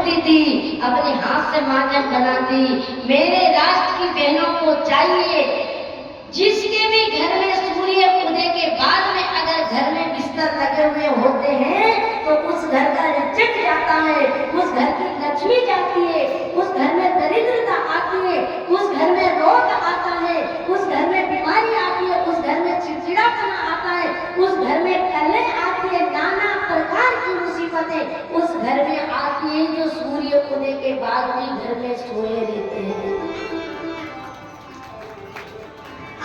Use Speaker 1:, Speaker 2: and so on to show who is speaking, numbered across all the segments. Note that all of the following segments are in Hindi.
Speaker 1: उठती थी, अपने हाथ से मातम बनाती। मेरे राष्ट्र की बहनों को चाहिए, जिसके भी घर में सूर्य उदय के बाद में अगर घर में बिस्तर लगे हुए होते हैं तो उस घर का रिजल्ट जाता है, उस घर की लक्ष्मी जाती है, उस घर में दरिद्रता आती है, उस घर में रोग आता है, उस घर में बीमारी आती है, उस घर में चिड़चिड़ापन आता है, उस घर में कलह आती है, नाना प्रकार की मुसीबतें उस घर में आती है जो सूर्य उदय के बाद भी घर में सोए रहते हैं।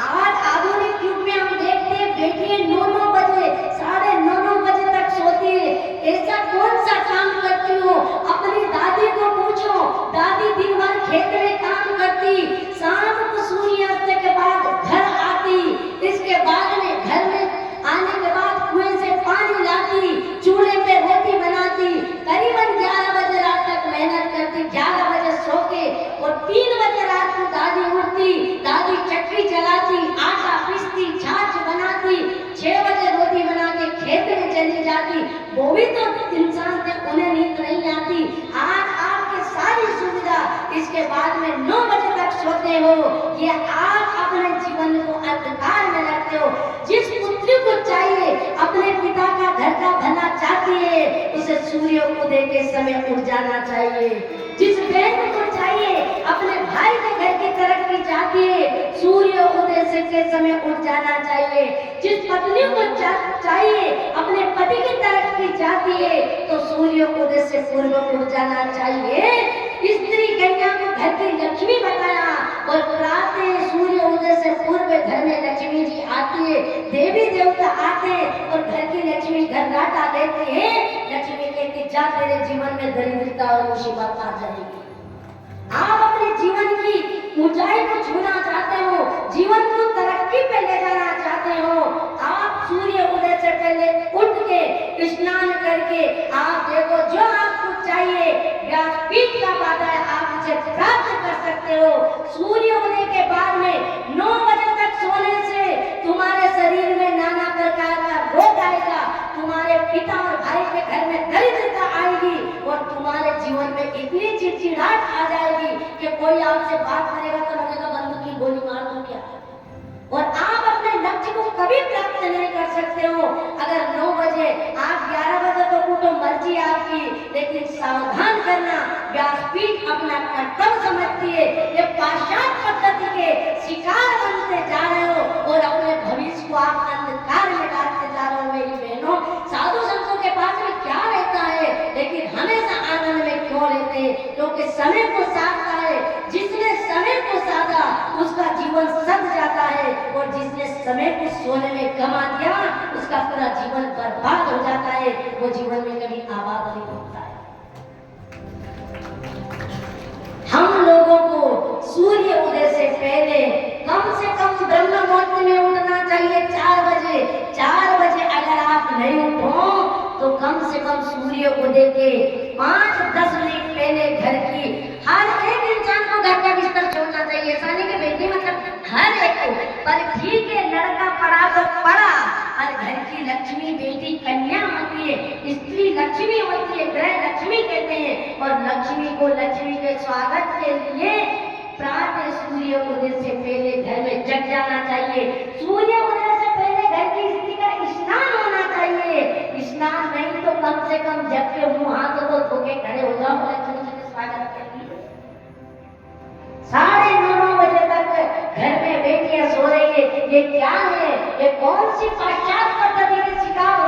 Speaker 1: आज आधुनिक युग में हम देखते हैं बेटियां 9-9 बजे 9:30 बजे तक सोती है। ऐसा कौन सा काम करती हो? अपनी दादी को पूछो, दादी दिन भर खेत में काम करती, शाम को सूर्यास्त के बाद घर आती, इसके बाद में घर में आने के बाद कुएं से पानी लाती, चूल्हे पे रोटी बनाती, करीबन 11 बजे रात तक मेहनत करती, 11 बजे सो के और 3 बजे रात को दादी उठती, दादी चक्की चलाती, आटा पीसती, छाछ बनाती, 6 बजे रोटी बना के खेत में चली जाती। वो भी तो इंसान थे, उन्हें नींद नहीं आती। आज आपके सारी सुविधा, इसके बाद में 9 बजे तक सोते हो, ये आप अपने जीवन को अंधकार में रखते हो। जिस पुत्री को चाहिए, अपने पिता का घर का भला चाहती है, उसे सूर्य उदय के समय उठ जाना चाहिए। जिस बहन को चाहिए, अपने भाई के घर की तरक्की चाहती है, सूर्य उदय से के समय उठ जाना चाहिए। जिस पत्नी को चाहिए, अपने पति की तरक्की चाहती है, तो सूर्य उदय से पूर्व उठ जाना चाहिए। स्त्री कन्या को घर की लक्ष्मी बताया और प्रातः सूर्य उदय से पूर्व घर में लक्ष्मी जी आती है, देवी देवता आते हैं और घर की लक्ष्मी घर घाटा देती है। लक्ष्मी कहती जा तेरे जीवन में दरिद्रता और मुसीबत आ जाएगी। आप अपने जीवन की ऊंचाई को छूना चाहते हो, जीवन को तरक्की पे ले जाना चाहते हो, आप सूर्य उदय से पहले उठ के स्नान करके आप देखो जो आपको चाहिए, व्यासपीठ का वादा है, आप उसे प्राप्त कर सकते हो। सूर्य उदय के बाद में 9 बजे तक सोने से तुम्हारे शरीर में नाना प्रकार का रोग आएगा, तुम्हारे पिता और भाई के घर में दरिद्रता आएगी और तुम्हारे जीवन में इतनी चिड़चिड़ाहट आ जाएगी कि कोई आपसे बात करेगा तो लगेगा बंदूक की गोली मार दूं क्या। और आप अपने लक्ष्य को कभी प्राप्त नहीं कर सकते हो अगर 9 बजे, आप 11 बजे तो उठो, मर्जी आपकी, लेकिन सावधान करना, व्यासपीठ अपना कर्तव्य समझती है, ये पाश्चात्य पद्धति के शिकार बनते जा रहे हो और अपने भविष्य को आप अंधकार में डालते जा रहे हो। मेरी बहनों, साधु संतों के पास में क्या रहता है, लेकिन हमेशा आनंद में क्यों रहते हैं? क्योंकि समय को साधता है, जिसने समय को साधा उसका जीवन सद जाता है और जिसने समय को सोने में गंवा दिया उसका पूरा जीवन बर्बाद हो जाता है, वो जीवन में कभी आबाद नहीं होता है। हम लोगों को सूर्य उदय से पहले कम से कम ब्रह्म मुहूर्त में उठना चाहिए, 4 बजे। 4 बजे अगर आप नहीं उठो तो कम से कम सूर्य उदय के 5-10 मिनट पहले घर की हर एक इंसान को घर का बिस्तर छोड़ना चाहिए। ऐसा नहीं कि बेटी मतलब हर एक को, पर ठीक है लड़का पढ़ा तो पढ़ा, और घर की लक्ष्मी बेटी कन्या होती है, स्त्री लक्ष्मी होती है, ग्रह लक्ष्मी कहते हैं। और लक्ष्मी को लक्ष्मी के स्वागत के लिए प्रातः सूर्य उदय से पहले घर में जग जाना चाहिए। सूर्य उदय से पहले घर की स्त्री का स्नान होना चाहिए। स्नान नहीं तो कम से कम जग के मुंह हाथ धो के खड़े हो जाओ, लक्ष्मी जी का स्वागत करिए। 9:30 बजे तक घर में बेटियां सो रही है, ये क्या है? ये कौन सी पाश्चात्य पद्धति के शिकार